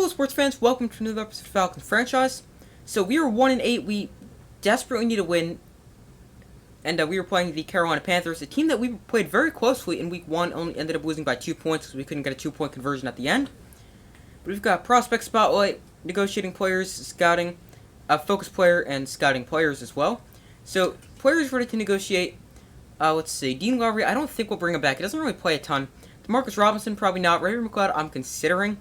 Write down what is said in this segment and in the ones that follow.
Hello, sports fans. Welcome to another episode of Falcons franchise. So we are 1-8. We desperately need a win, and we were playing the Carolina Panthers, a team that we played very closely in Week 1. Only ended up losing by 2 points because we couldn't get a 2-point conversion at the end. But we've got prospect spotlight, negotiating players, scouting, focus player, and scouting players as well. So players ready to negotiate. Let's see. Dean Lowry, I don't think we'll bring him back. He doesn't really play a ton. Demarcus Robinson, probably not. Ray McLeod, I'm considering.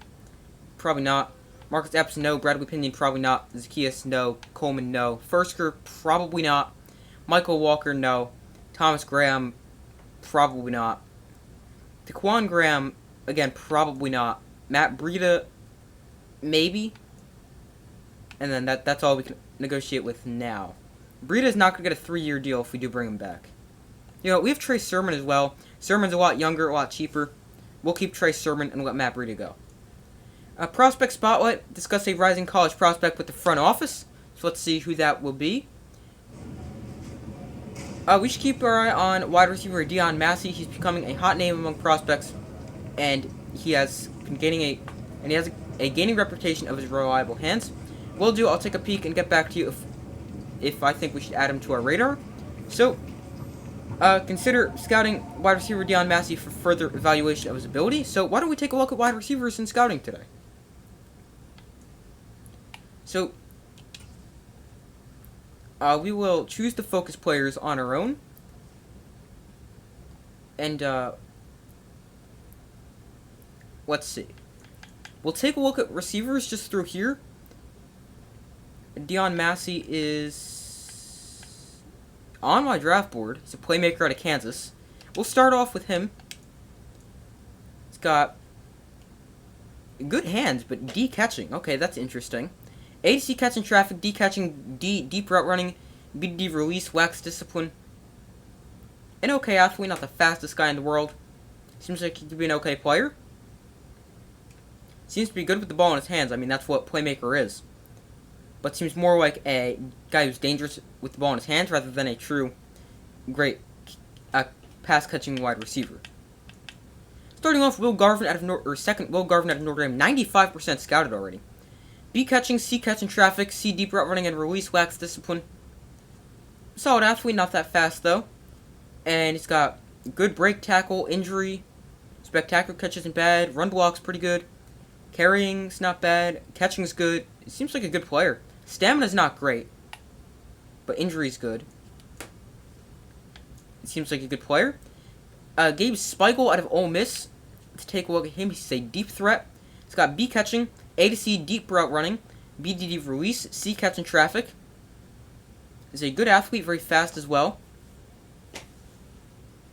Probably not. Marcus Epps, no. Bradley Pinion, probably not. Zacchaeus, no. Coleman, no. Fursker, probably not. Michael Walker, no. Thomas Graham, probably not. Daquan Graham, again, probably not. Matt Breida, maybe. And then that's all we can negotiate with now. Breida's not going to get a 3-year deal if we do bring him back. You know, we have Trey Sermon as well. Sermon's a lot younger, a lot cheaper. We'll keep Trey Sermon and let Matt Breida go. Prospect Spotlight, discuss a rising college prospect with the front office. So let's see who that will be. We should keep our eye on wide receiver Dion Massey. He's becoming a hot name among prospects, and he has been gaining a gaining reputation of his reliable hands. Will do. I'll take a peek and get back to you if I think we should add him to our radar. So consider scouting wide receiver Dion Massey for further evaluation of his ability. So why don't we take a look at wide receivers in scouting today? So, we will choose the focus players on our own. And, let's see. We'll take a look at receivers just through here. Dion Massey is on my draft board. He's a playmaker out of Kansas. We'll start off with him. He's got good hands, but D catching. Okay, that's interesting. A to C catching traffic, D catching, D deep route running, B to D release, wax discipline. An okay athlete, not the fastest guy in the world. Seems like he could be an okay player. Seems to be good with the ball in his hands. I mean, that's what playmaker is. But seems more like a guy who's dangerous with the ball in his hands rather than a true great pass catching wide receiver. Starting off, Will Garvin out of Will Garvin out of Notre Dame, 95% scouted already. B catching, C catching traffic, C deep route running and release, wax discipline. Solid athlete, not that fast though. And he's got good break tackle, injury, spectacular catch isn't bad, run block's pretty good, carrying's not bad, catching's good. It seems like a good player. Stamina's not great, but injury's good. It seems like a good player. Gabe Spiegel out of Ole Miss. Let's take a look at him. He's a deep threat. He's got B catching, A to C deep route running, B to D release, C catching traffic. He's a good athlete, very fast as well.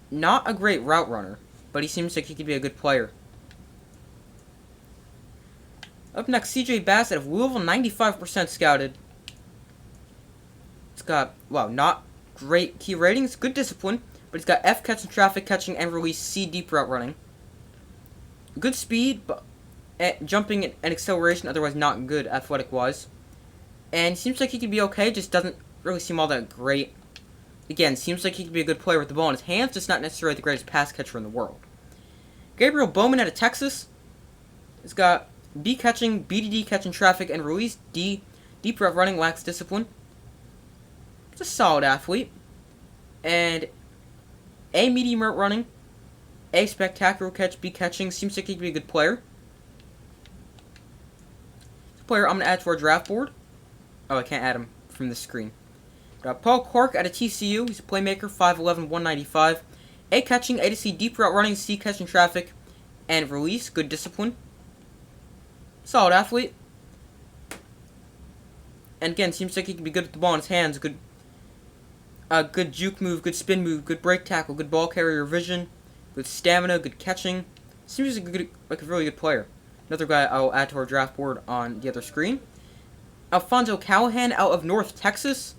Not a great route runner, but he seems like he could be a good player. Up next, CJ Bass out of Louisville, 95% scouted. He's got, wow, not great key ratings, good discipline, but he's got F catching traffic, catching and release, C deep route running. Good speed, but jumping and acceleration, otherwise not good athletic-wise. And seems like he could be okay, just doesn't really seem all that great. Again, seems like he could be a good player with the ball in his hands, just not necessarily the greatest pass catcher in the world. Gabriel Bowman out of Texas. He's got B catching, B to D catching traffic and release, D deep route running, wax discipline. He's a solid athlete. And A medium route running, A spectacular catch, B catching, seems like he could be a good player. Player I'm going to add to our draft board. Oh, I can't add him from this screen. Got Paul Clark out of TCU. He's a playmaker, 5'11", 195. A catching, A to C deep route running, C catching traffic, and release. Good discipline. Solid athlete. And again, seems like he can be good with the ball in his hands. Good juke move, good spin move, good break tackle, good ball carrier vision, good stamina, good catching. Seems like a really good player. Another guy I'll add to our draft board on the other screen. Alfonso Callahan out of North Texas.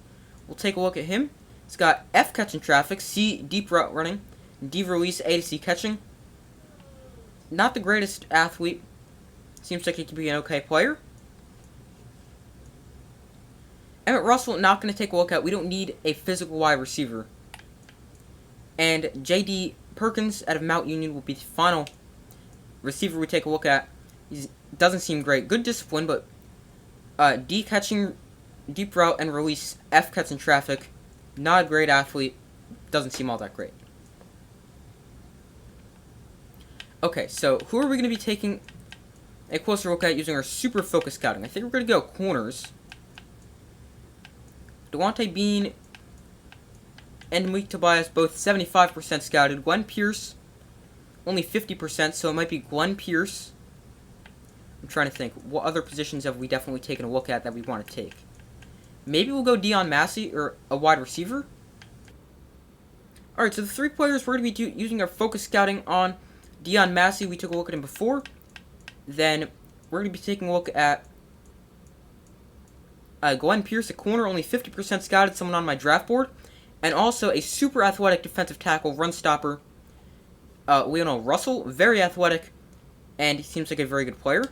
We'll take a look at him. He's got F catching traffic, C deep route running, D release, A to C catching. Not the greatest athlete. Seems like he could be an okay player. Emmett Russell, not going to take a look at. We don't need a physical wide receiver. And J.D. Perkins out of Mount Union will be the final receiver we take a look at. He doesn't seem great. Good discipline, but D catching, deep route and release, F catching traffic. Not a great athlete. Doesn't seem all that great. Okay, so who are we going to be taking a closer look at using our super focus scouting? I think we're going to go corners. Devontae Bean and Malik Tobias both 75% scouted. Glenn Pierce, only 50%, so it might be Glenn Pierce. I'm trying to think. What other positions have we definitely taken a look at that we want to take? Maybe we'll go Dion Massey or a wide receiver. Alright, so the 3 players we're going to be using our focus scouting on. Dion Massey, we took a look at him before. Then we're going to be taking a look at Glenn Pierce, a corner, only 50% scouted, someone on my draft board. And also a super athletic defensive tackle, run stopper, Leonel Russell, very athletic, and he seems like a very good player.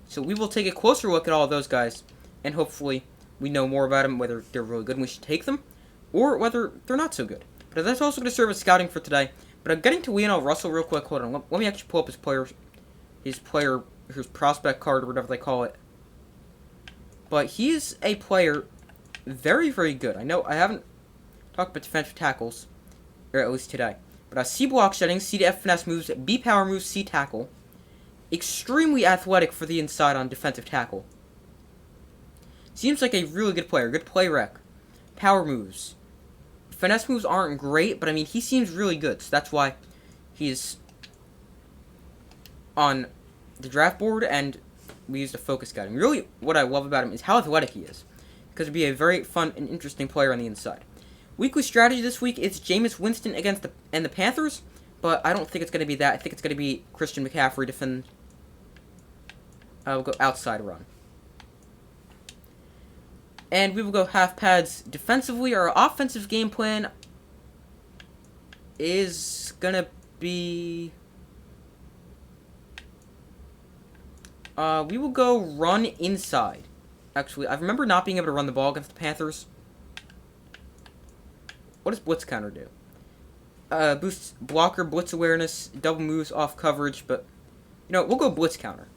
So we will take a closer look at all of those guys, and hopefully we know more about them, whether they're really good and we should take them, or whether they're not so good. But that's also going to serve as scouting for today. But I'm getting to Leonel Russell real quick. Hold on, let me actually pull up his prospect card, or whatever they call it. But he's a player very, very good. I know I haven't talked about defensive tackles, or at least today. But C block shedding, C to F finesse moves, B power moves, C tackle. Extremely athletic for the inside on defensive tackle. Seems like a really good player. Good play rec. Power moves. Finesse moves aren't great, but I mean, he seems really good. So that's why he's on the draft board, and we used a focus scouting. Really, what I love about him is how athletic he is. Because he'd be a very fun and interesting player on the inside. Weekly strategy this week is Jameis Winston against the Panthers, but I don't think it's going to be that. I think it's going to be Christian McCaffrey defend. We'll go outside run. And we will go half pads defensively. Our offensive game plan is going to be... we will go run inside. Actually, I remember not being able to run the ball against the Panthers. What does blitz counter do? Boosts blocker, blitz awareness, double moves off coverage, but... You know, we'll go blitz counter.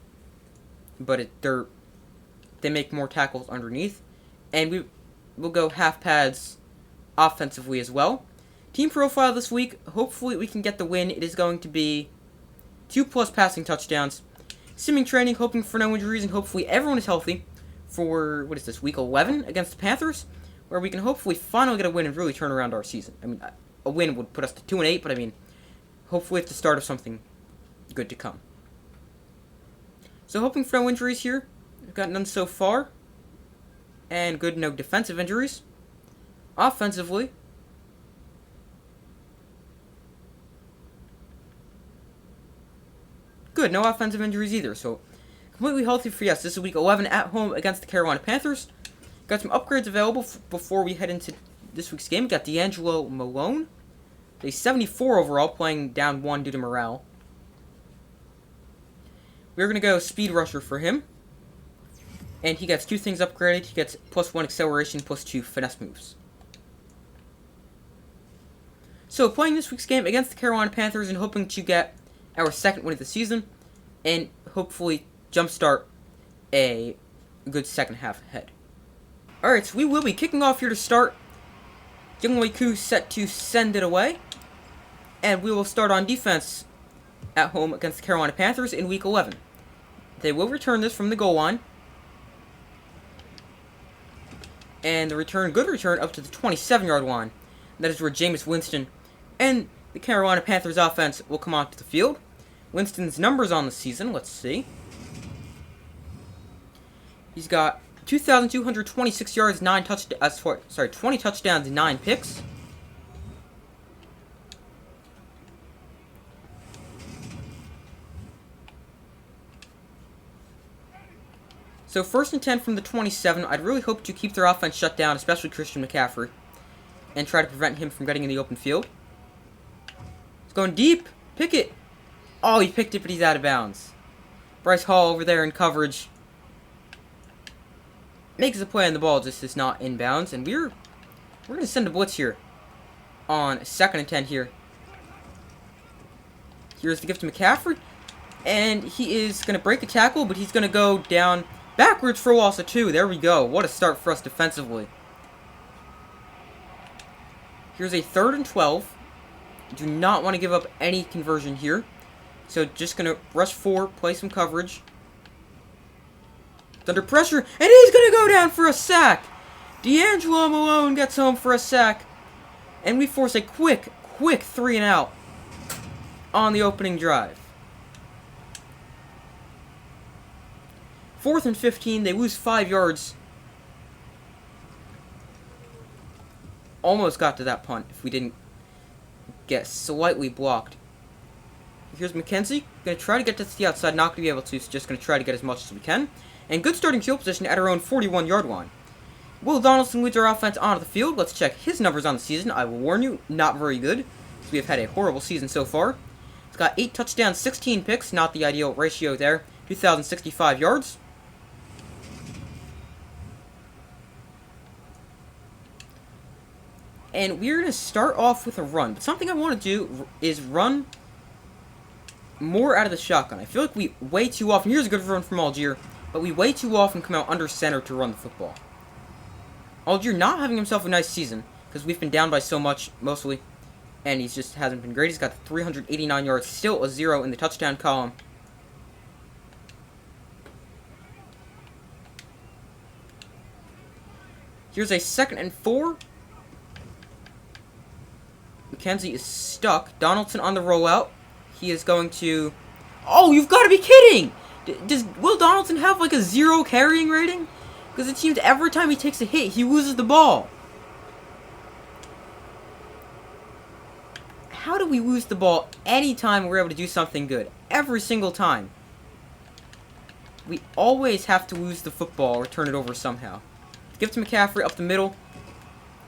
But they make more tackles underneath. And we'll go half pads offensively as well. Team profile this week, hopefully we can get the win. It is going to be 2+ passing touchdowns. Simming training, hoping for no injuries, and hopefully everyone is healthy for, what is this, week 11 against the Panthers, where we can hopefully finally get a win and really turn around our season. I mean, a win would put us to 2-8, but I mean, hopefully it's the start of something good to come. So hoping for no injuries here. We've got none so far. And good, no defensive injuries. Offensively, good, no offensive injuries either. So completely healthy for yes. This is week 11 at home against the Carolina Panthers. Got some upgrades available before we head into this week's game. We got D'Angelo Malone, a 74 overall, playing down 1 due to morale. We're going to go speed rusher for him. And he gets 2 things upgraded. He gets +1 acceleration, +2 finesse moves. So playing this week's game against the Carolina Panthers and hoping to get our second win of the season. And hopefully jumpstart a good second half ahead. Alright, so we will be kicking off here to start. Younghoe Koo set to send it away. And we will start on defense at home against the Carolina Panthers in week 11. They will return this from the goal line. And the return, good return, up to the 27-yard line. That is where Jameis Winston and the Carolina Panthers offense will come onto the field. Winston's numbers on the season, let's see. He's got 2,226 yards, 20 touchdowns, 9 picks. So 1st and 10 from the 27. I'd really hope to keep their offense shut down, especially Christian McCaffrey, and try to prevent him from getting in the open field. He's going deep. Pick it. Oh, he picked it, but he's out of bounds. Bryce Hall over there in coverage makes a play on the ball, just is not in bounds, and we're going to send a blitz here on 2nd and 10 here. Here's the gift to McCaffrey. And he is going to break a tackle, but he's going to go down backwards for a loss of 2. There we go. What a start for us defensively. Here's a 3rd and 12. Do not want to give up any conversion here. So just going to rush 4, play some coverage. Under pressure, and he's going to go down for a sack. D'Angelo Malone gets home for a sack. And we force a quick 3 and out on the opening drive. 4th and 15, they lose 5 yards. Almost got to that punt if we didn't get slightly blocked. Here's McKenzie, going to try to get to the outside, not going to be able to, so just going to try to get as much as we can. And good starting field position at our own 41-yard line. Will Donaldson leads our offense onto the field. Let's check his numbers on the season. I will warn you, not very good. We have had a horrible season so far. He's got 8 touchdowns, 16 picks, not the ideal ratio there. 2,065 yards. And we're going to start off with a run. But something I want to do is run more out of the shotgun. I feel like we way too often, here's a good run from Algier, but we way too often come out under center to run the football. Algier not having himself a nice season, because we've been down by so much, mostly, and he just hasn't been great. He's got 389 yards, still a 0 in the touchdown column. Here's a 2nd and 4. McKenzie is stuck. Donaldson on the rollout. He is going to... Oh, you've got to be kidding! Does Will Donaldson have like a 0 carrying rating? Because it seems every time he takes a hit, he loses the ball. How do we lose the ball anytime we're able to do something good? Every single time. We always have to lose the football or turn it over somehow. Give it to McCaffrey up the middle.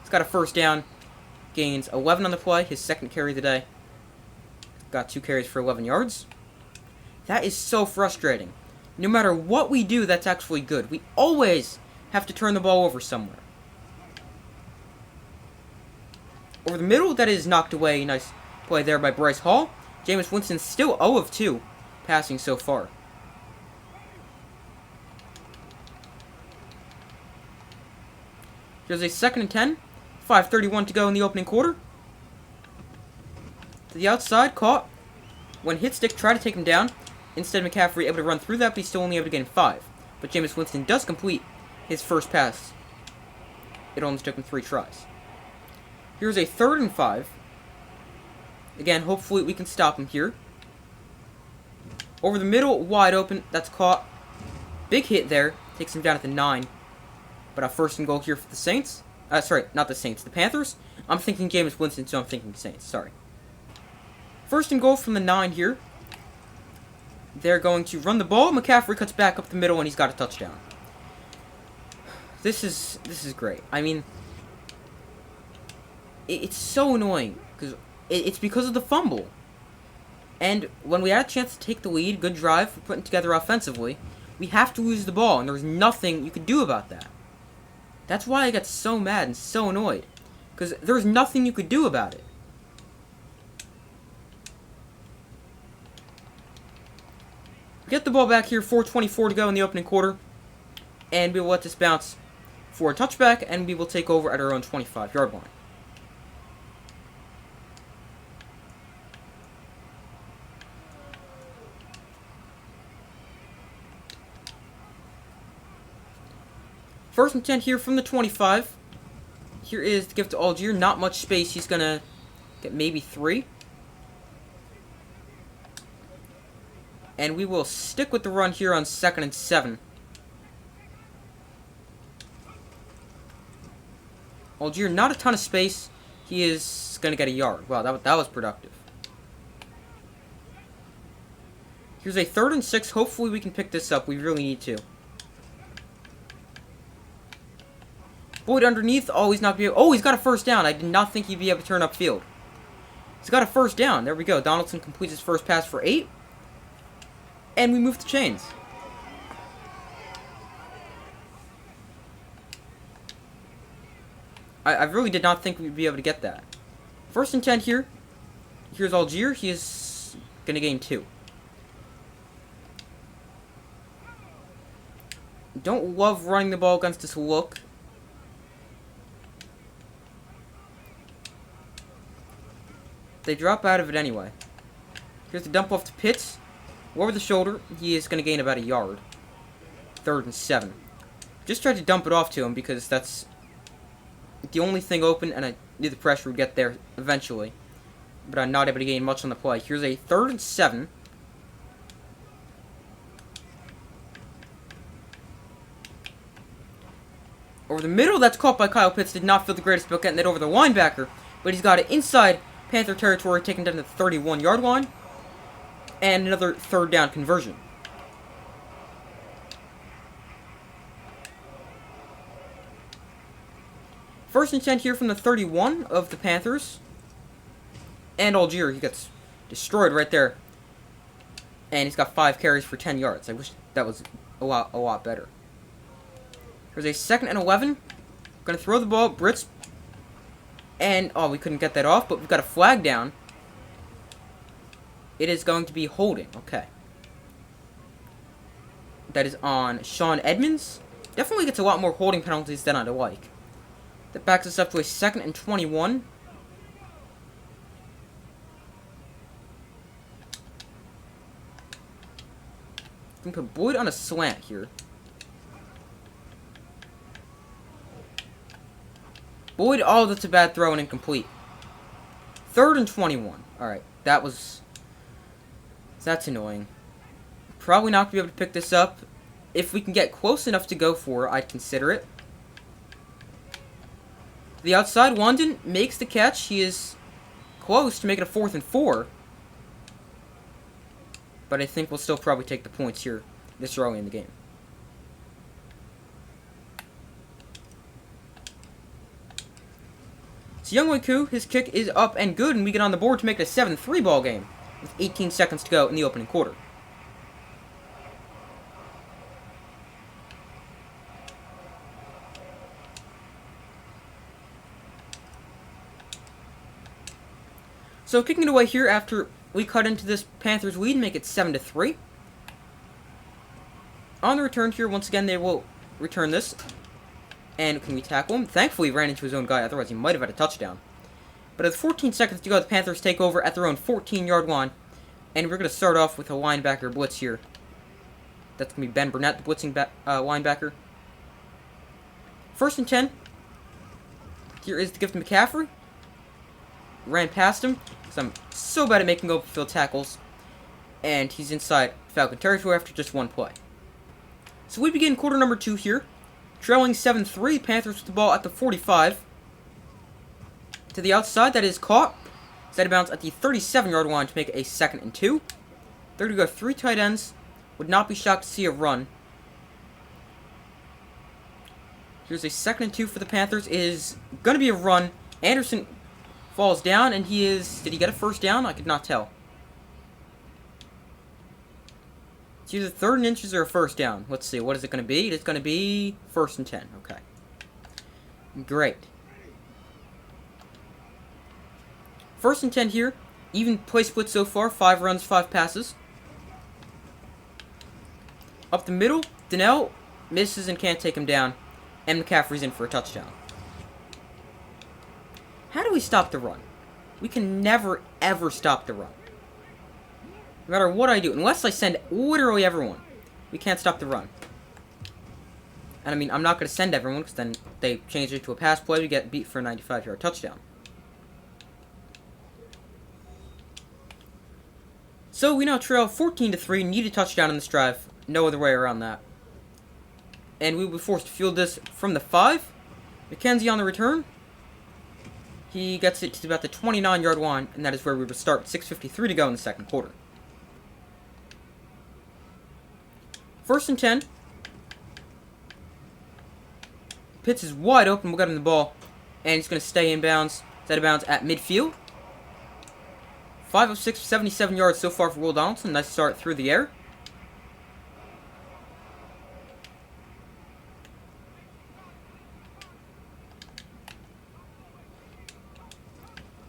He's got a 1st down. Gains 11 on the play, his 2nd carry of the day. Got 2 carries for 11 yards. That is so frustrating. No matter what we do, that's actually good. We always have to turn the ball over somewhere. Over the middle, that is knocked away. Nice play there by Bryce Hall. Jameis Winston still 0 of 2 passing so far. Here's a 2nd and 10. 5:31 to go in the opening quarter. To the outside, caught. When hit stick, try to take him down. Instead, McCaffrey able to run through that, but he's still only able to gain 5. But Jameis Winston does complete his first pass. It only took him 3 tries. Here's a 3rd and 5. Again, hopefully we can stop him here. Over the middle, wide open. That's caught. Big hit there. Takes him down at the 9. But a 1st and goal here for the Saints. Sorry, not the Saints. The Panthers. I'm thinking Jameis Winston, so I'm thinking Saints. Sorry. 1st and goal from the 9 here. They're going to run the ball. McCaffrey cuts back up the middle, and he's got a touchdown. This is great. I mean, it's so annoying because it's because of the fumble. And when we had a chance to take the lead, good drive, we're putting together offensively, we have to lose the ball, and there's nothing you could do about that. That's why I got so mad and so annoyed, because there's nothing you could do about it. We get the ball back here, 4:24 to go in the opening quarter, and we will let this bounce for a touchback, and we will take over at our own 25-yard line. First and 10 here from the 25. Here is the gift to Algier. Not much space. He's going to get maybe 3. And we will stick with the run here on 2nd and 7. Algier, not a ton of space. He is going to get a yard. Wow, that was productive. Here's a 3rd and 6. Hopefully we can pick this up. We really need to. Boyd underneath. Oh, he's not be able. Oh, he's got a 1st down. I did not think he'd be able to turn upfield. He's got a 1st down. There we go. Donaldson completes his first pass for 8. And we move to chains. I really did not think we'd be able to get that. 1st and 10 here. Here's Algier. He is going to gain 2. Don't love running the ball against this look. They drop out of it anyway. Here's the dump off to Pitts. Over the shoulder. He is going to gain about a yard. 3rd and 7. Just tried to dump it off to him because that's the only thing open, and I knew the pressure would get there eventually. But I'm not able to gain much on the play. Here's a 3rd and 7. Over the middle, that's caught by Kyle Pitts. Did not feel the greatest about getting that over the linebacker. But he's got it inside Panther territory, taken down to the 31-yard line. And another 3rd down conversion. First and 10 here from the 31 of the Panthers. And Algier, he gets destroyed right there. And he's got 5 carries for 10 yards. I wish that was a lot better. Here's a 2nd and 11. Gonna throw the ball, Brits. And, oh, we couldn't get that off, but we've got a flag down. It is going to be holding, okay. That is on Sean Edmonds. Definitely gets a lot more holding penalties than I'd like. That backs us up to a 2nd and 21. We can put Boyd on a slant here. Boyd, oh, that's a bad throw and incomplete. 3rd and 21. Alright, that's annoying. Probably not going to be able to pick this up. If we can get close enough to go for it, I'd consider it. The outside, London makes the catch. He is close to make it a 4th and 4. But I think we'll still probably take the points here this early in the game. So Younghoe Koo, his kick is up and good, and we get on the board to make it a 7-3 ball game with 18 seconds to go in the opening quarter. So kicking it away here after we cut into this Panthers lead and make it 7-3. On the return here, once again, they will return this. And can we tackle him? Thankfully, he ran into his own guy, otherwise he might have had a touchdown. But with 14 seconds to go, the Panthers take over at their own 14-yard line. And we're going to start off with a linebacker blitz here. That's going to be Ben Burnett, the blitzing linebacker. 1st and 10. Here is the gift to McCaffrey. Ran past him, because I'm so bad at making open field tackles. And he's inside Falcon territory after just one play. So we begin quarter number 2 here. Trailing 7-3, Panthers with the ball at the 45. To the outside, that is caught. Set of bounds at the 37-yard line to make it a 2nd and 2. They're going to go 3 tight ends. Would not be shocked to see a run. Here's a 2nd and 2 for the Panthers. It is going to be a run. Anderson falls down, and he is... Did he get a 1st down? I could not tell. It's either 3rd and inches or a 1st down. Let's see. What is it going to be? It is going to be 1st and 10. Okay. Great. 1st and 10 here. Even play split so far. 5 runs, 5 passes. Up the middle. Donnell misses and can't take him down. And McCaffrey's in for a touchdown. How do we stop the run? We can never, ever stop the run. No matter what I do, unless I send literally everyone, we can't stop the run. And I mean, I'm not going to send everyone, because then they change it to a pass play, we get beat for a 95-yard touchdown. So we now trail 14-3, need a touchdown in this drive. No other way around that. And we will be forced to field this from the 5. McKenzie on the return. He gets it to about the 29-yard line, and that is where we will start. 6:53 to go in the 2nd quarter. 1st and 10. Pitts is wide open. We'll get him the ball. And he's going to stay in bounds. It's out of bounds at midfield. 5 of 6, 77 yards so far for Will Donaldson. Nice start through the air.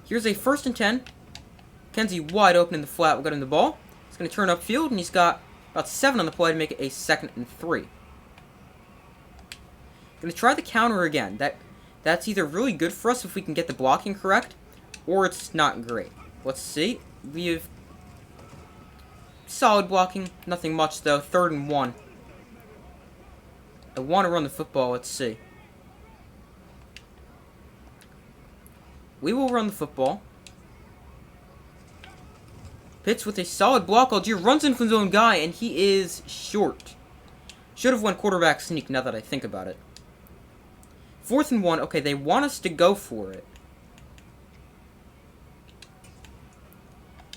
Here's a 1st and 10. Kenzie wide open in the flat. We'll get him the ball. He's going to turn upfield, and he's got about 7 on the play to make it a 2nd and 3. Gonna try the counter again. That's either really good for us if we can get the blocking correct, or it's not great. Let's see. We have solid blocking. Nothing much, though. 3rd and 1. I want to run the football. Let's see. We will run the football. Pitts with a solid block. Algier runs in from his own guy, and he is short. Should have went quarterback sneak now that I think about it. 4th and 1. Okay, they want us to go for it.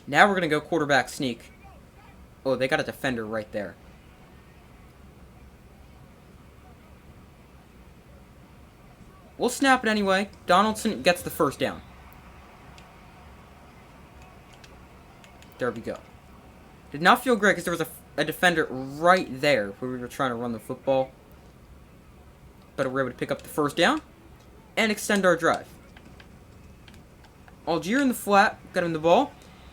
Now we're going to go quarterback sneak. Oh, they got a defender right there. We'll snap it anyway. Donaldson gets the 1st down. There we go. Did not feel great because there was a defender right there where we were trying to run the football. But we were able to pick up the 1st down and extend our drive. Algier in the flat. Got him the ball.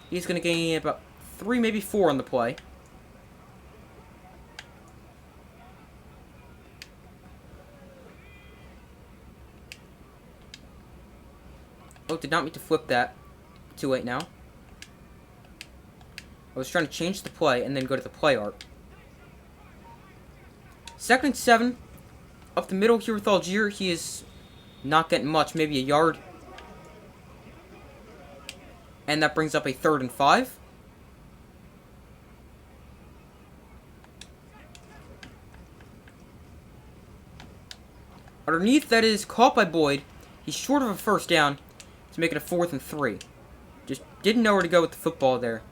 He's going to gain about 3, maybe 4 on the play. Oh, did not mean to flip that. Too late now. I was trying to change the play and then go to the play art. 2nd and 7. Up the middle here with Algier. He is not getting much. Maybe a yard. And that brings up a 3rd and 5. Underneath, that is caught by Boyd. He's short of a 1st down to make it a 4th and 3. Just didn't know where to go with the football there.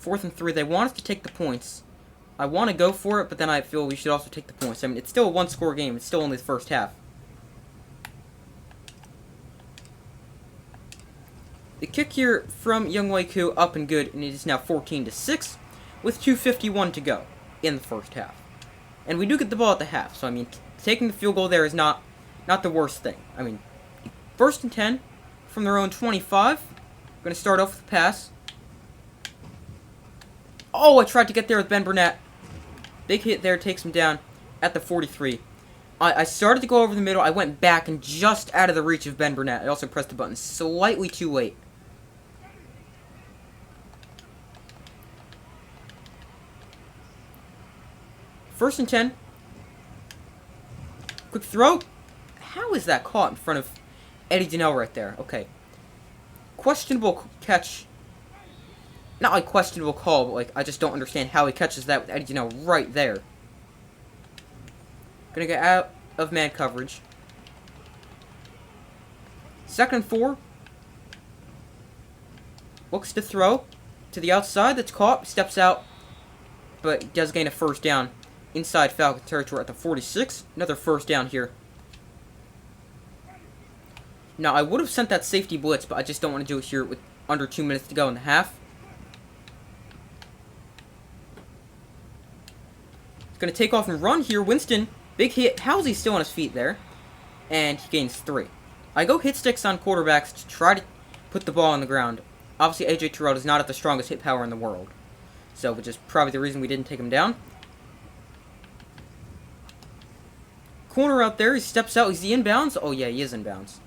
4th and 3. They want us to take the points. I want to go for it, but then I feel we should also take the points. I mean, it's still a 1-score game. It's still only the 1st half. The kick here from Young Wei-Koo up and good, and it is now 14-6 with 2:51 to go in the 1st half. And we do get the ball at the half, so I mean, taking the field goal there is not the worst thing. I mean, 1st and 10 from their own 25. We're going to start off with the pass. Oh, I tried to get there with Ben Burnett. Big hit there, takes him down at the 43. I started to go over the middle. I went back and just out of the reach of Ben Burnett. I also pressed the button slightly too late. First and 10. Quick throw. How is that caught in front of Eddie Donnell right there? Okay. Questionable catch. Not like questionable call, but like I just don't understand how he catches that with Eddie Donnell right there. Gonna get out of man coverage. 2nd and 4. Looks to throw to the outside. That's caught. Steps out, but does gain a 1st down inside Falcon territory at the 46. Another 1st down here. Now, I would have sent that safety blitz, but I just don't want to do it here with under 2 minutes to go in the half. He's going to take off and run here. Winston, big hit. How is he still on his feet there? And he gains 3. I go hit sticks on quarterbacks to try to put the ball on the ground. Obviously, A.J. Terrell does not have the strongest hit power in the world. So, which is probably the reason we didn't take him down. Corner out there, he steps out. Is he inbounds? Oh, yeah, he is inbounds.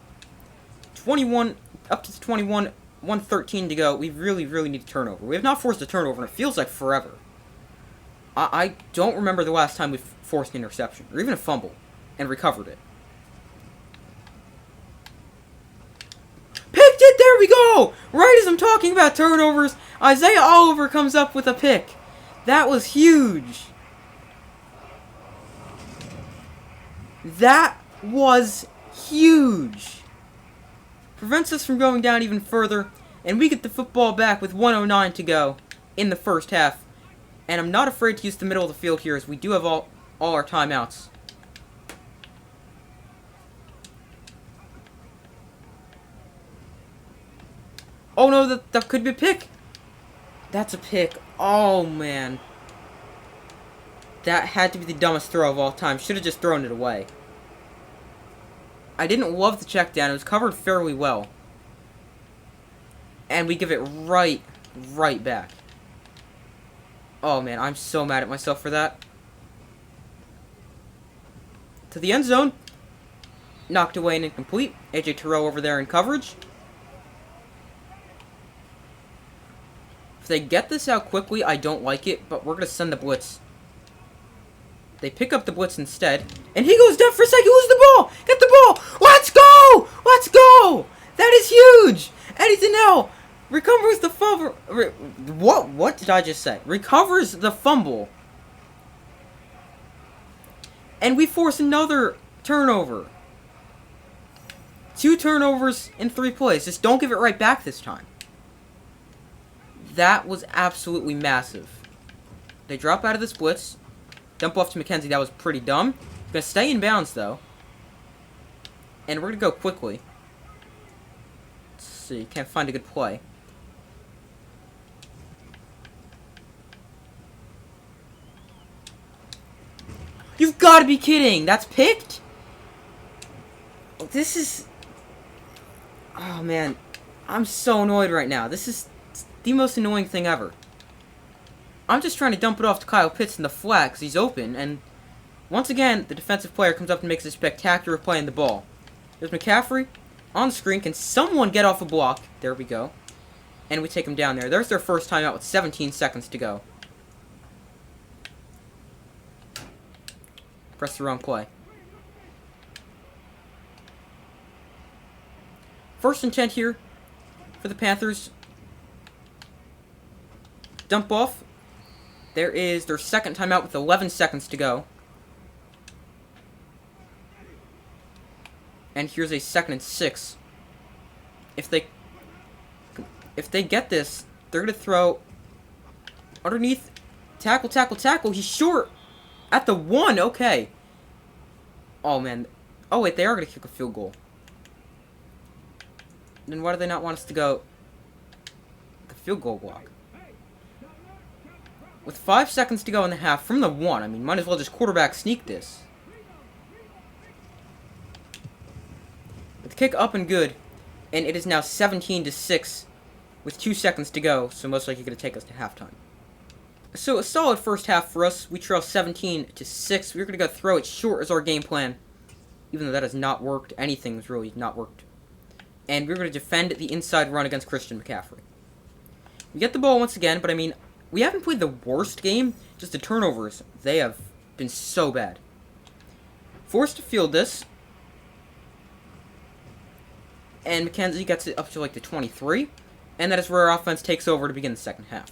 21, up to the 21, 1:13 to go. We really, really need a turnover. We have not forced a turnover, and it feels like forever. I don't remember the last time we've forced an interception, or even a fumble, and recovered it. Picked it! There we go! Right as I'm talking about turnovers, Isaiah Oliver comes up with a pick. That was huge. That was huge. Prevents us from going down even further, and we get the football back with 1:09 to go in the 1st half. And I'm not afraid to use the middle of the field here, as we do have all our timeouts. Oh no, that could be a pick. That's a pick. Oh man. That had to be the dumbest throw of all time. Should have just thrown it away. I didn't love the check down. It was covered fairly well. And we give it right back. Oh man, I'm so mad at myself for that. to the end zone. Knocked away and incomplete. AJ Terrell over there in coverage. If they get this out quickly, I don't like it, but we're going to send the blitz. They pick up the blitz instead, and he goes down for a second. Lose the ball. Get the ball. Let's go. Let's go. That is huge. Eddie Donnell recovers the fumble. What did I just say? Recovers the fumble. And we force another turnover. 2 turnovers in 3 plays. Just don't give it right back this time. That was absolutely massive. They drop out of this blitz. Dump off to McKenzie. That was pretty dumb. Gonna stay in bounds, though. And we're gonna go quickly. Let's see. Can't find a good play. You've got to be kidding! That's picked? This is... Oh, man. I'm so annoyed right now. This is the most annoying thing ever. I'm just trying to dump it off to Kyle Pitts in the flat because he's open, and once again, the defensive player comes up and makes a spectacular play in the ball. There's McCaffrey on the screen. Can someone get off a block? There we go. And we take him down there. There's their first timeout with 17 seconds to go. Press the wrong play. First and 10 here for the Panthers. Dump off. There is their second timeout with 11 seconds to go. And here's a 2nd and 6. If they get this, they're going to throw underneath. Tackle, tackle, tackle. He's short. At the 1, okay. Oh, man. Oh, wait, they are going to kick a field goal. Then why do they not want us to go the field goal block? With 5 seconds to go in the half from the 1, I mean, might as well just quarterback sneak this. But the kick up and good, and it is now 17-6 with 2 seconds to go, so most likely going to take us to halftime. So a solid first half for us. We trail 17-6. We're going to go throw it short as our game plan. Even though that has not worked. Anything's really not worked. And we're going to defend the inside run against Christian McCaffrey. We get the ball once again, but I mean, we haven't played the worst game. Just the turnovers. They have been so bad. Forced to field this. And McKenzie gets it up to like the 23. And that is where our offense takes over to begin the second half.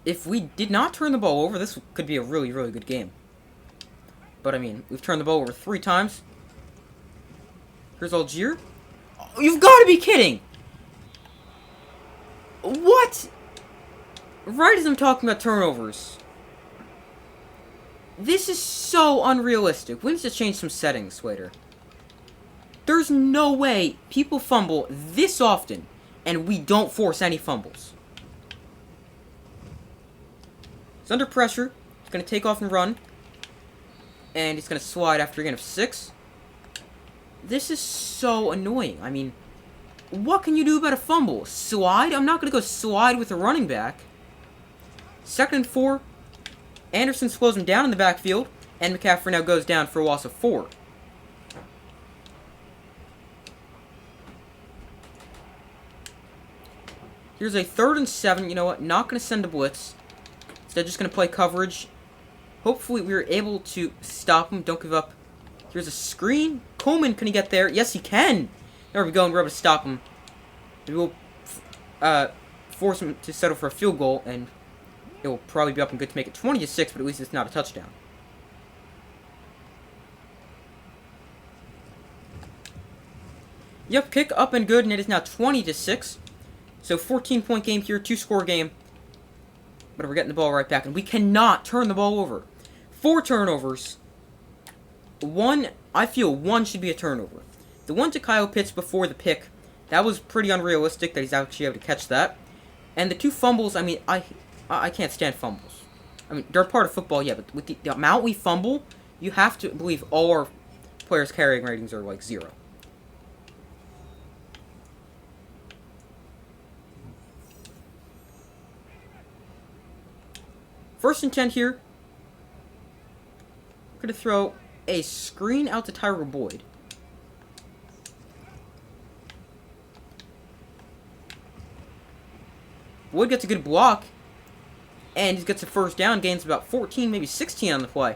If we did not turn the ball over, this could be a really, really good game. But, I mean, we've turned the ball over 3 times. Here's Algier. Oh, you've got to be kidding! What? Right as I'm talking about turnovers. This is so unrealistic. We need to change some settings, Waiter. There's no way people fumble this often, and we don't force any fumbles. He's under pressure. He's going to take off and run. And he's going to slide after a gain of 6. This is so annoying. I mean, what can you do about a fumble? Slide? I'm not going to go slide with a running back. 2nd and 4. Anderson slows him down in the backfield. And McCaffrey now goes down for a loss of 4. Here's a 3rd and 7. You know what? Not going to send a blitz. Instead, just going to play coverage. Hopefully, we were able to stop him. Don't give up. Here's a screen. Coleman, can he get there? Yes, he can. There we go, and we're able to stop him. We will force him to settle for a field goal, and it will probably be up and good to make it 20-6, but at least it's not a touchdown. Yep, kick up and good, and it is now 20-6. So 14-point game here, 2-score game. But we're getting the ball right back, and we cannot turn the ball over. 4 turnovers. I feel one should be a turnover. The one to Kyle Pitts before the pick, that was pretty unrealistic that he's actually able to catch that. And the 2 fumbles, I mean, I can't stand fumbles. I mean, they're part of football, yeah, but with the amount we fumble, you have to believe all our players' carrying ratings are like 0. First and 10 here Going to throw a screen out to Tyler Boyd. Boyd gets a good block, and he gets a first down, gains about 14, maybe 16 on the play.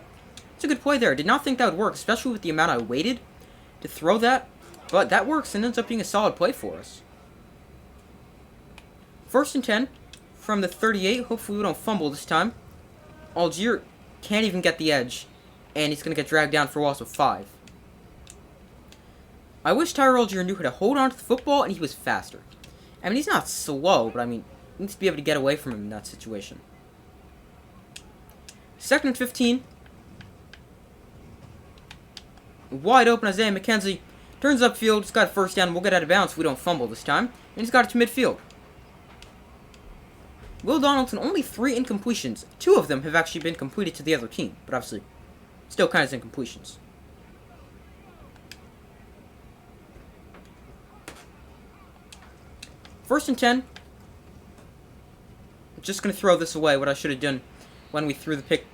It's a good play there. Did not think that would work, especially with the amount I waited to throw that, but that works and ends up being a solid play for us. 1st and 10 from the 38. Hopefully we don't fumble this time. Algier can't even get the edge, and he's going to get dragged down for a loss of 5. I wish Tyler Algier knew how to hold on to the football, and he was faster. I mean, he's not slow, but I mean, he needs to be able to get away from him in that situation. 2nd and 15. Wide open Isaiah McKenzie turns upfield. He's got a first down. We'll get out of bounds if we don't fumble this time. And he's got it to midfield. Will Donaldson, only 3 incompletions. 2 of them have actually been completed to the other team, but obviously still kind of incompletions. First and 10. I'm just going to throw this away, what I should have done when we threw the pick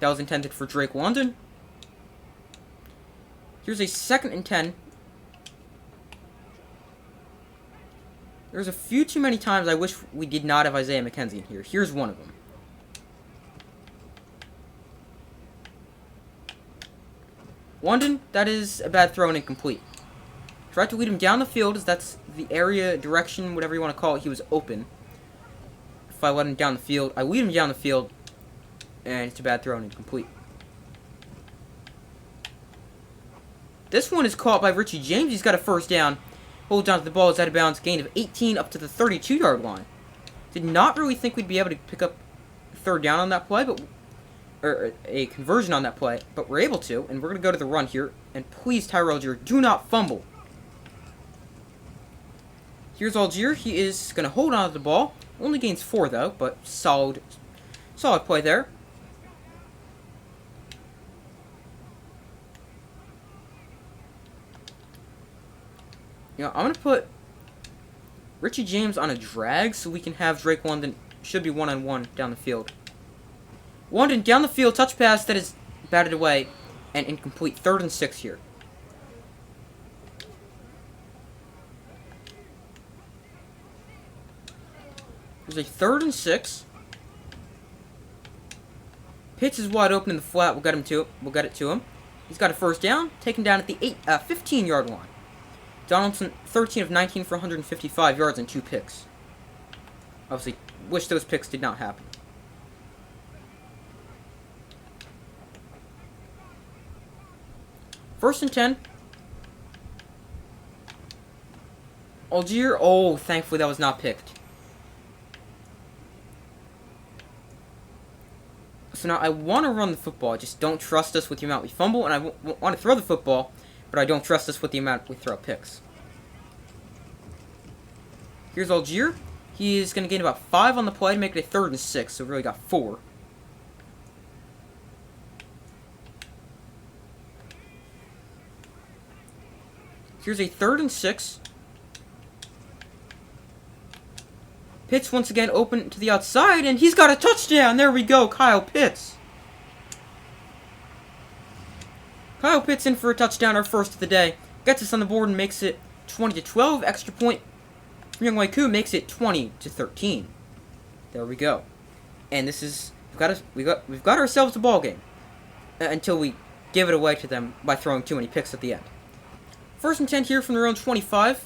that was intended for Drake London. Here's a 2nd and 10. There's a few too many times I wish we did not have Isaiah McKenzie in here. Here's one of them. London, that is a bad throw and incomplete. Tried to lead him down the field, as that's the area, direction, whatever you want to call it. He was open. If I let him down the field, I lead him down the field, and it's a bad throw and incomplete. This one is caught by Richie James. He's got a first down. Holds on to the ball. Is out of bounds. Gain of 18 up to the 32-yard line. Did not really think we'd be able to pick up a 3rd down on that play, or a conversion on that play, but we're able to, and we're going to go to the run here. And please, Tyler Algier, do not fumble. Here's Algier. He is going to hold on to the ball. Only gains 4, though, but solid play there. You know, I'm going to put Richie James on a drag so we can have Drake London, should be one-on-one down the field. London down the field, touch pass that is batted away and incomplete. 3rd and 6 here. There's a 3rd and 6. Pitts is wide open in the flat. We'll get it to him. He's got a first down, taken down at the 15-yard line. Donaldson, 13 of 19 for 155 yards and 2 picks. Obviously, wish those picks did not happen. First and 10. Algier, oh, thankfully that was not picked. So now I want to run the football. I just don't trust us with the amount we fumble, and I want to throw the football, but I don't trust us with the amount we throw picks. Here's Algier. He is going to gain about 5 on the play to make it a 3rd and 6, so we really got 4. Here's a 3rd and 6. Pitts once again open to the outside, and he's got a touchdown! There we go, Kyle Pitts. Kyle Pitts in for a touchdown, our first of the day. Gets us on the board and makes it 20-12. Extra point from Young Wei Koo makes it 20-13. There we go. And this is we've got ourselves a ball game until we give it away to them by throwing too many picks at the end. 1st and 10 here from their own 25.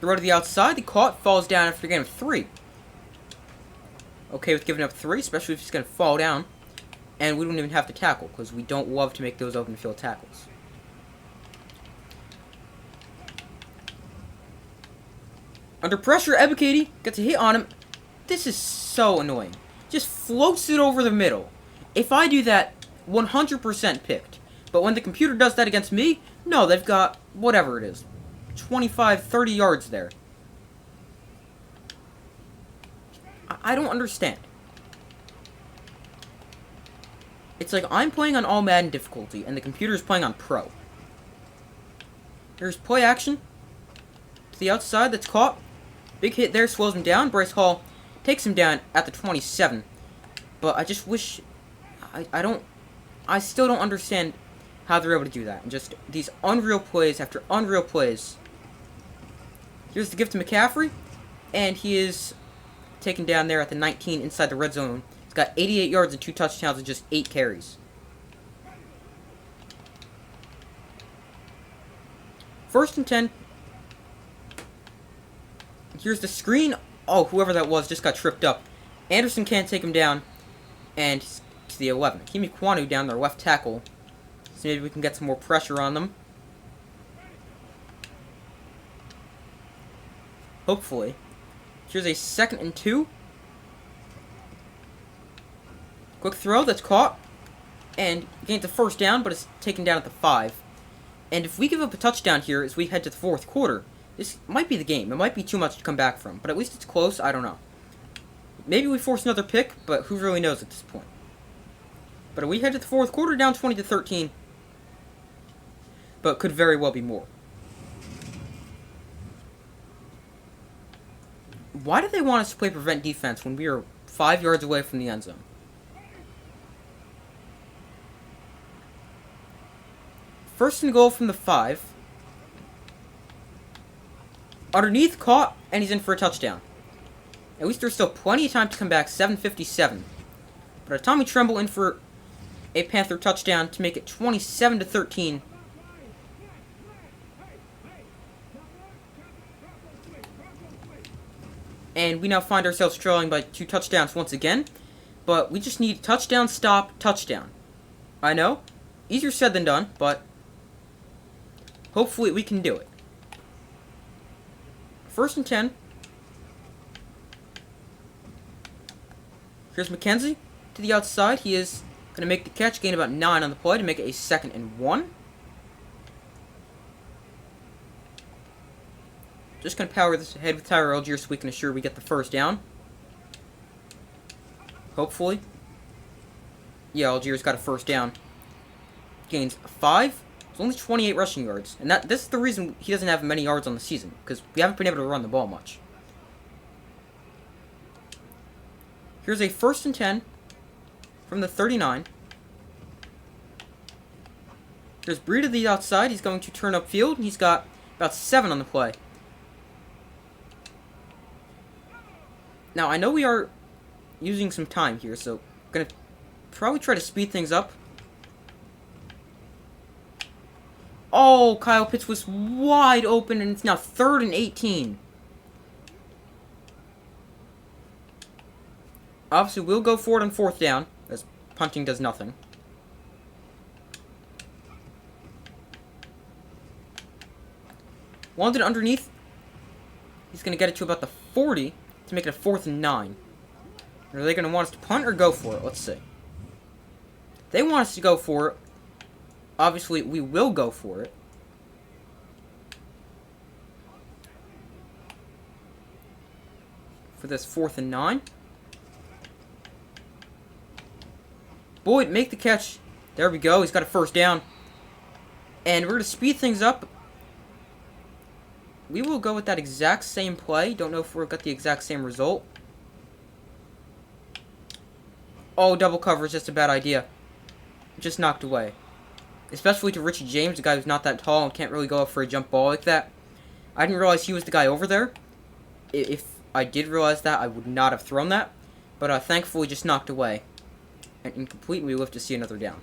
Throw to the outside. The caught falls down after a gain of 3. Okay with giving up 3, especially if he's going to fall down. And we don't even have to tackle, because we don't love to make those open field tackles. Under pressure, Ebikadi gets a hit on him. This is so annoying. Just floats it over the middle. If I do that, 100% picked. But when the computer does that against me, no, they've got whatever it is. 25, 30 yards there. I don't understand. It's like I'm playing on all Madden difficulty, and the computer is playing on Pro. Here's play action. To the outside, that's caught. Big hit there, slows him down. Bryce Hall takes him down at the 27. But I just wish... I still don't understand how they're able to do that. And just these unreal plays after unreal plays. Here's the gift to McCaffrey. And he is taken down there at the 19 inside the red zone. He's got 88 yards and 2 touchdowns and just 8 carries. First and 10. Here's the screen. Oh, whoever that was just got tripped up. Anderson can't take him down. And to the 11. Kimi Kwanu down their left tackle. So maybe we can get some more pressure on them. Hopefully. Here's a 2nd and 2. Quick throw that's caught. And gains the first down, but it's taken down at the 5. And if we give up a touchdown here as we head to the 4th quarter, this might be the game. It might be too much to come back from. But at least it's close. I don't know. Maybe we force another pick, but who really knows at this point. But we head to the 4th quarter down 20-13. But could very well be more. Why do they want us to play prevent defense when we are 5 yards away from the end zone? First and goal from the 5. Underneath, caught, and he's in for a touchdown. At least there's still plenty of time to come back, 7:57. But a Tommy Tremble in for a Panther touchdown to make it 27-13. And we now find ourselves trailing by 2 touchdowns once again. But we just need touchdown, stop, touchdown. I know, easier said than done, but hopefully we can do it. First and 10. Here's McKenzie to the outside. He is going to make the catch, gain about 9 on the play to make it a 2nd and 1. Just going to power this ahead with Tyler Algier so we can assure we get the first down. Hopefully. Yeah, Algier's got a first down. Gains 5. It's only 28 rushing yards. And this is the reason he doesn't have many yards on the season. Because we haven't been able to run the ball much. Here's a 1st and 10 from the 39. Here's Breed to the outside. He's going to turn upfield. He's got about 7 on the play. Now, I know we are using some time here, so I'm going to probably try to speed things up. Oh, Kyle Pitts was wide open, and it's now 3rd and 18. Obviously, we'll go for it on 4th down, as punting does nothing. London underneath. He's going to get it to about the 40 to make it a 4th and 9. Are they going to want us to punt or go for it? Let's see. If they want us to go for it, obviously, we will go for it. For this 4th and 9. Boyd, make the catch. There we go. He's got a first down. And we're going to speed things up. We will go with that exact same play. Don't know if we've got the exact same result. Oh, double cover is just a bad idea. Just knocked away. Especially to Richie James, a guy who's not that tall and can't really go up for a jump ball like that. I didn't realize he was the guy over there. If I did realize that, I would not have thrown that. But thankfully just knocked away. And incomplete, and we live to see another down.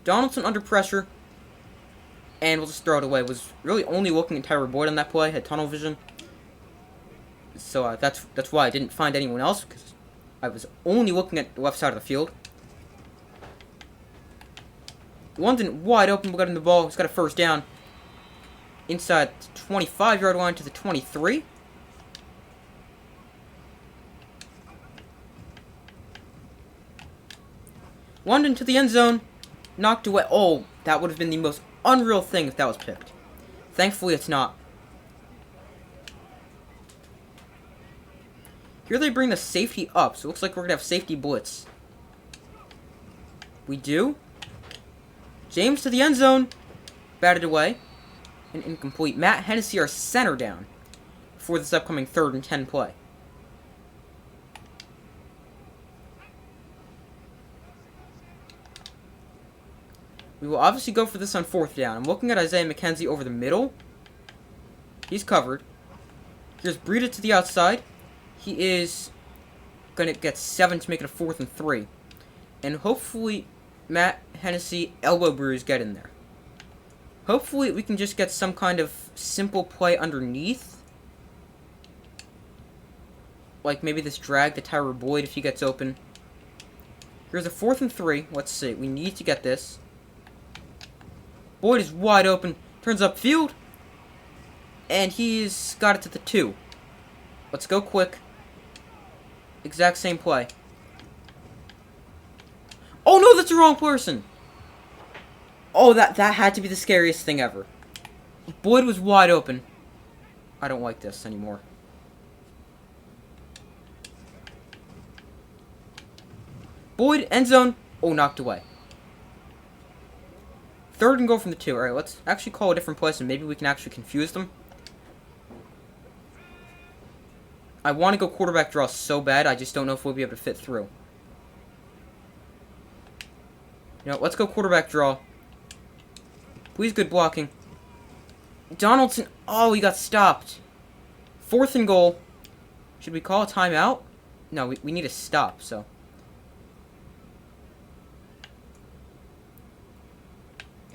Donaldson under pressure. And we'll just throw it away. Was really only looking at Tyler Boyd on that play. Had tunnel vision. So that's why I didn't find anyone else. Because I was only looking at the left side of the field. London wide open. We got him the ball. He's got a first down. Inside the 25-yard line to the 23. London to the end zone. Knocked away. Oh, that would have been the most unreal thing if that was picked. Thankfully, it's not. Here they bring the safety up, so it looks like we're going to have safety blitz. We do. James to the end zone. Batted away. And incomplete. Matt Hennessy, our center, down for this upcoming 3rd and 10 play. We will obviously go for this on 4th down. I'm looking at Isaiah McKenzie over the middle. He's covered. Here's Breida to the outside. He is going to get 7 to make it a 4th and 3. And hopefully Matt Hennessy elbow bruise get in there. Hopefully we can just get some kind of simple play underneath. Like maybe this drag to Tyler Boyd if he gets open. Here's a 4th and 3. Let's see. We need to get this. Boyd is wide open. Turns upfield. And he's got it to the 2. Let's go quick. Exact same play. Oh no, that's the wrong person. Oh, that had to be the scariest thing ever. Boyd was wide open. I don't like this anymore. Boyd, end zone. Oh, knocked away. 3rd and goal from the 2. Alright, let's actually call a different place and maybe we can actually confuse them. I want to go quarterback draw so bad, I just don't know if we'll be able to fit through. You know, let's go quarterback draw. Please, good blocking. Donaldson. Oh, he got stopped. 4th and goal. Should we call a timeout? No, we need a stop, so.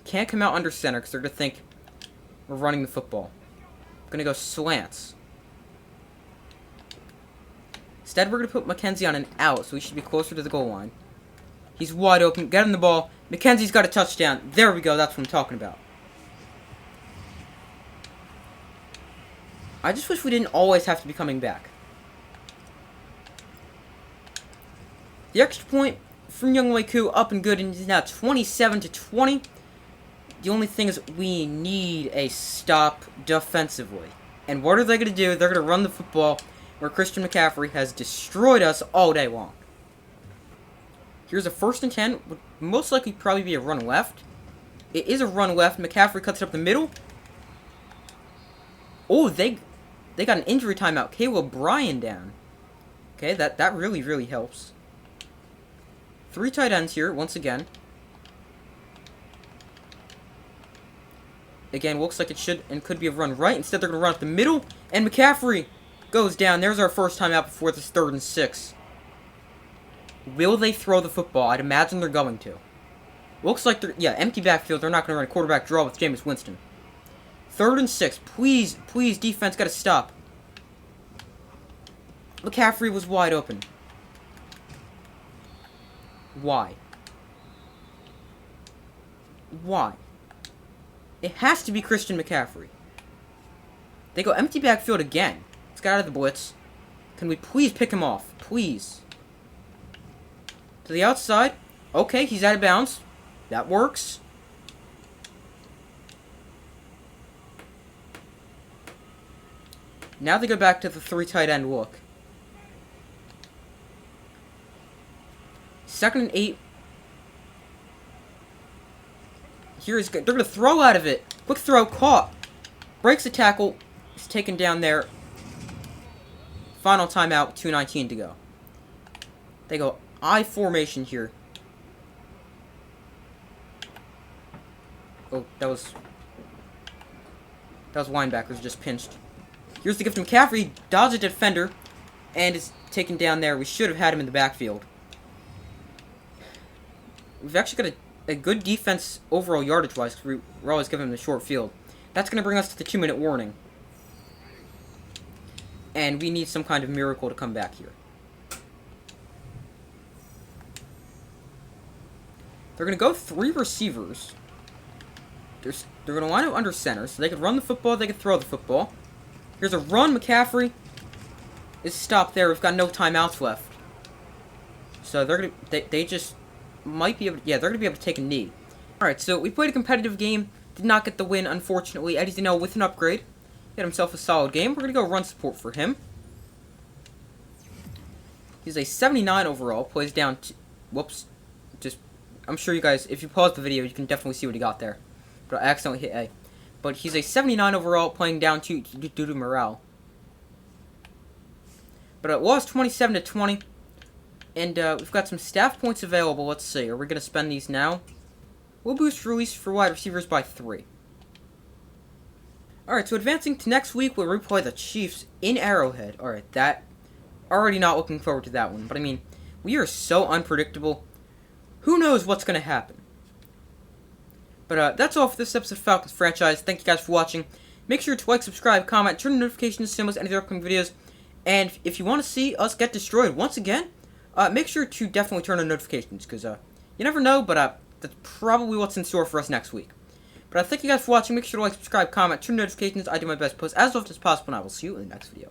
Can't come out under center because they're going to think we're running the football. I'm going to go slants. Instead, we're going to put McKenzie on an out, so he should be closer to the goal line. He's wide open. Get him the ball. McKenzie's got a touchdown. There we go. That's what I'm talking about. I just wish we didn't always have to be coming back. The extra point from Young Wei-Koo up and good, and it's now 27-20. The only thing is we need a stop defensively. And what are they going to do? They're going to run the football where Christian McCaffrey has destroyed us all day long. Here's a 1st and 10. Would most likely probably be a run left. It is a run left. McCaffrey cuts it up the middle. Oh, they got an injury timeout. Caleb Bryan down. Okay, that really helps. 3 tight ends here, once again. Again, looks like it should and could be a run right. Instead, they're going to run up the middle. And McCaffrey goes down. There's our first time out before this 3rd and 6. Will they throw the football? I'd imagine they're going to. Looks like they're, yeah, empty backfield. They're not going to run a quarterback draw with Jameis Winston. 3rd and 6. Please, defense, got to stop. McCaffrey was wide open. Why? Why? It has to be Christian McCaffrey. They go empty backfield again. Let's get out of the blitz. Can we please pick him off? Please. To the outside. Okay, he's out of bounds. That works. Now they go back to the 3 tight end look. 2nd and 8. Here's good. They're going to throw out of it. Quick throw, caught. Breaks the tackle. He's taken down there. Final timeout, 2:19 to go. They go I formation here. Oh, that was linebackers just pinched. Here's the gift to McCaffrey. Dodges a defender. And is taken down there. We should have had him in the backfield. We've actually got a good defense overall yardage-wise, because we're always giving him the short field. That's going to bring us to the 2-minute warning. And we need some kind of miracle to come back here. They're going to go 3 receivers. They're going to line up under center, so they could run the football, they could throw the football. Here's a run. McCaffrey is stopped there. We've got no timeouts left. So they're going to, they just might be able to, yeah, they're going to be able to take a knee. Alright, so we played a competitive game. Did not get the win, unfortunately. Eddie Dino with an upgrade. Get himself a solid game. We're going to go run support for him. He's a 79 overall. Plays down to, whoops. Just, I'm sure you guys, if you pause the video, you can definitely see what he got there. But I accidentally hit A. But he's a 79 overall, playing down to due to morale. But it was 27-20. And we've got some staff points available. Let's see. Are we going to spend these now? We'll boost release for wide receivers by 3. Alright, so advancing to next week, we'll replay the Chiefs in Arrowhead. Alright, that... Already not looking forward to that one. But I mean, we are so unpredictable. Who knows what's going to happen? But that's all for this episode of Falcons franchise. Thank you guys for watching. Make sure to like, subscribe, comment, turn on notifications to symbols, any of the upcoming videos. And if you want to see us get destroyed once again, make sure to definitely turn on notifications. Because you never know, but that's probably what's in store for us next week. But thank you guys for watching. Make sure to like, subscribe, comment, turn on notifications. I do my best to post as often as possible, and I will see you in the next video.